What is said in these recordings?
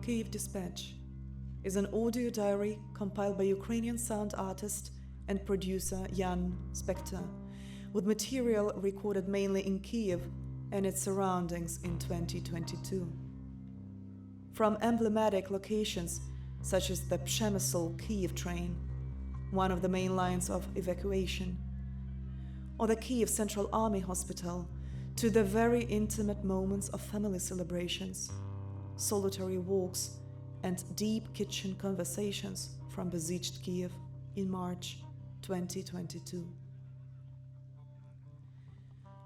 Kyiv Dispatch is an audio diary compiled by Ukrainian sound artist and producer Jan Spektor, with material recorded mainly in Kyiv and its surroundings in 2022. From emblematic locations such as the Przemysl-Kyiv train, one of the main lines of evacuation, or the Kyiv Central Army Hospital, to the very intimate moments of family celebrations, solitary walks, and deep kitchen conversations from besieged Kyiv in March 2022.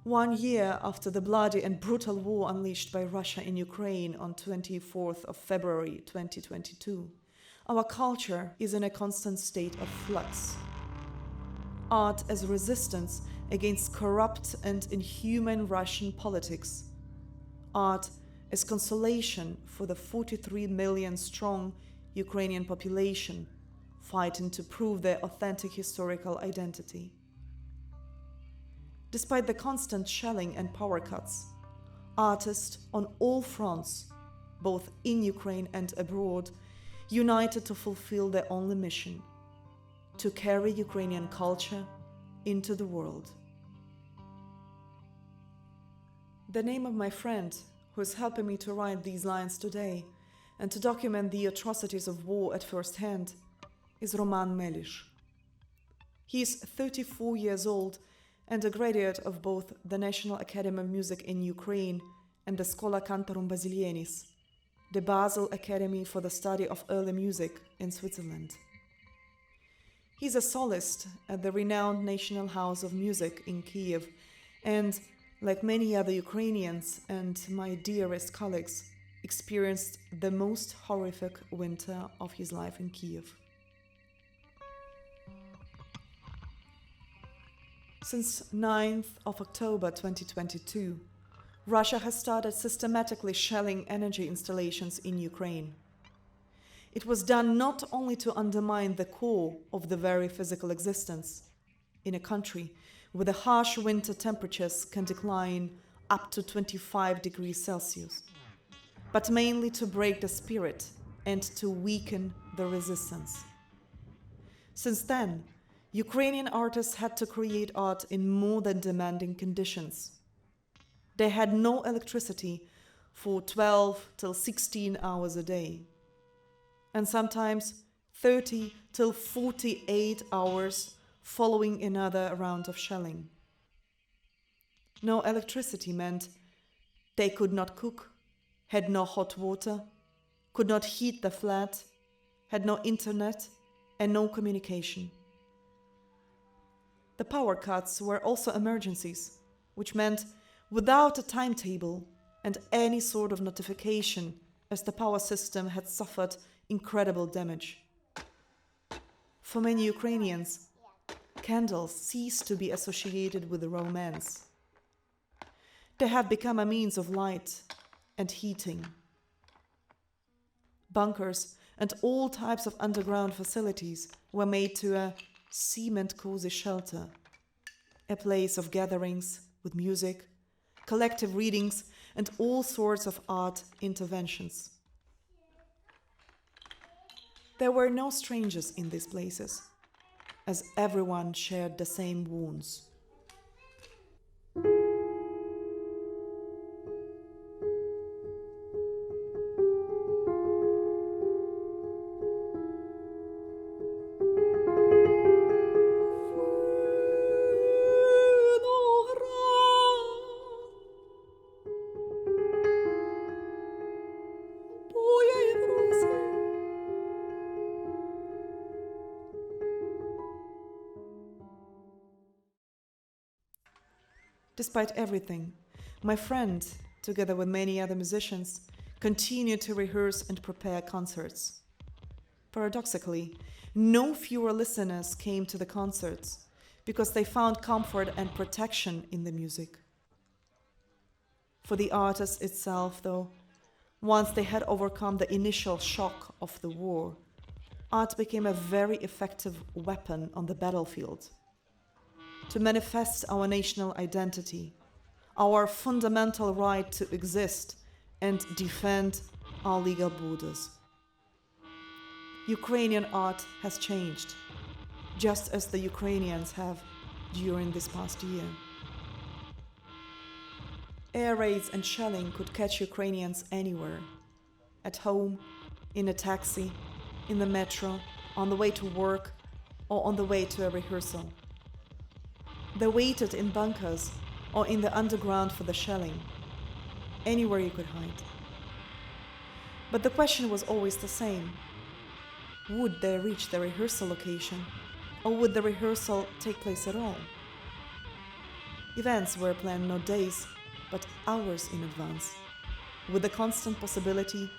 1 year after the bloody and brutal war unleashed by Russia in Ukraine on 24th of February 2022, our culture is in a constant state of flux. Art as resistance against corrupt and inhuman Russian politics. Art as consolation for the 43 million strong Ukrainian population fighting to prove their authentic historical identity. Despite the constant shelling and power cuts, artists on all fronts, both in Ukraine and abroad, united to fulfill their only mission: to carry Ukrainian culture into the world. The name of my friend, who is helping me to write these lines today and to document the atrocities of war at first hand, is Roman Melish. He is 34 years old and a graduate of both the National Academy of Music in Ukraine and the Schola Cantorum Basilienis, the Basel Academy for the Study of Early Music in Switzerland. He is a soloist at the renowned National House of Music in Kyiv and, like many other Ukrainians and my dearest colleagues, experienced the most horrific winter of his life in Kyiv. Since 9th of October 2022, Russia has started systematically shelling energy installations in Ukraine. It was done not only to undermine the core of the very physical existence in a country where the harsh winter temperatures can decline up to 25 degrees Celsius, but mainly to break the spirit and to weaken the resistance. Since then, Ukrainian artists had to create art in more than demanding conditions. They had no electricity for 12 till 16 hours a day, and sometimes 30 till 48 hours following another round of shelling. No electricity meant they could not cook, had no hot water, could not heat the flat, had no internet, and no communication. The power cuts were also emergencies, which meant without a timetable and any sort of notification, as the power system had suffered incredible damage. For many Ukrainians, candles ceased to be associated with romance. They have become a means of light and heating. Bunkers and all types of underground facilities were made to a cement cozy shelter, a place of gatherings with music, collective readings, and all sorts of art interventions. There were no strangers in these places, as everyone shared the same wounds. Despite everything, my friend, together with many other musicians, continued to rehearse and prepare concerts. Paradoxically, no fewer listeners came to the concerts because they found comfort and protection in the music. For the artist itself, though, once they had overcome the initial shock of the war, art became a very effective weapon on the battlefield. To manifest our national identity, our fundamental right to exist and defend our legal borders. Ukrainian art has changed, just as the Ukrainians have during this past year. Air raids and shelling could catch Ukrainians anywhere, at home, in a taxi, in the metro, on the way to work, or on the way to a rehearsal. They waited in bunkers or in the underground for the shelling, anywhere you could hide. But the question was always the same. Would they reach the rehearsal location, or would the rehearsal take place at all? Events were planned not days, but hours in advance, with the constant possibility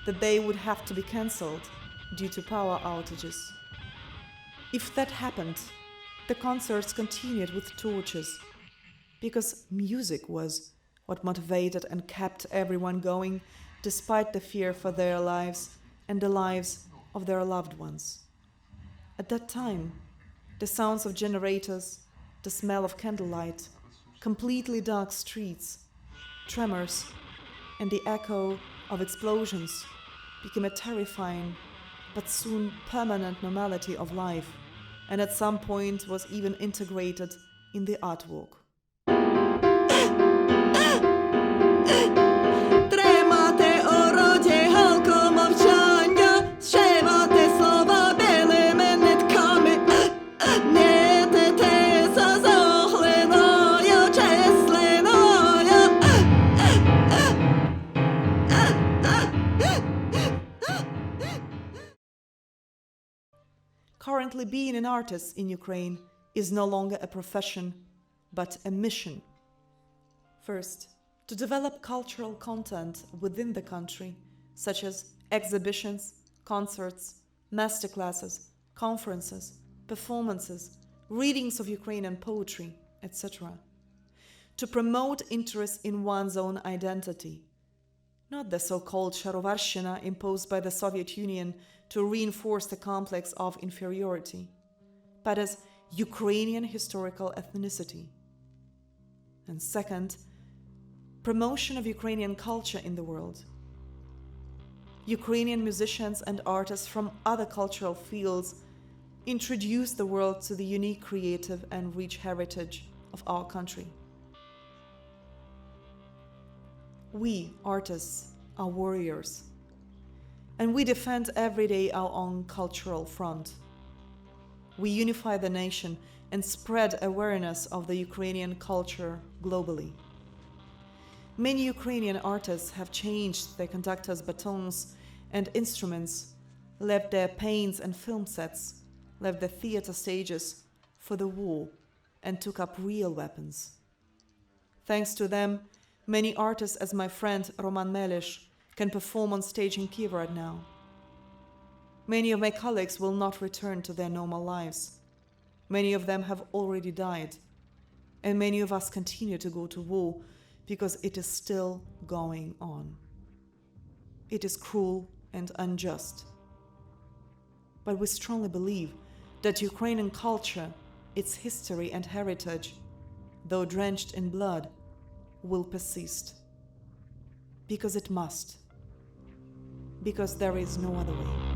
that they would have to be cancelled due to power outages. If that happened, the concerts continued with torches, because music was what motivated and kept everyone going despite the fear for their lives and the lives of their loved ones. At that time, the sounds of generators, the smell of candlelight, completely dark streets, tremors, and the echo of explosions became a terrifying but soon permanent normality of life, and at some point was even integrated in the artwork. Currently, being an artist in Ukraine is no longer a profession, but a mission. First, to develop cultural content within the country, such as exhibitions, concerts, masterclasses, conferences, performances, readings of Ukrainian poetry, etc. To promote interest in one's own identity, not the so-called Sharovarshchina imposed by the Soviet Union to reinforce the complex of inferiority, but as Ukrainian historical ethnicity. And second, promotion of Ukrainian culture in the world. Ukrainian musicians and artists from other cultural fields introduce the world to the unique creative and rich heritage of our country. We, artists, are warriors, and we defend every day our own cultural front. We unify the nation and spread awareness of the Ukrainian culture globally. Many Ukrainian artists have changed their conductors' batons and instruments, left their paints and film sets, left the theater stages for the war, and took up real weapons. Thanks to them, many artists, as my friend Roman Melish, can perform on stage in Kyiv right now. Many of my colleagues will not return to their normal lives. Many of them have already died, and many of us continue to go to war because it is still going on. It is cruel and unjust. But we strongly believe that Ukrainian culture, its history and heritage, though drenched in blood, will persist. Because it must. Because there is no other way.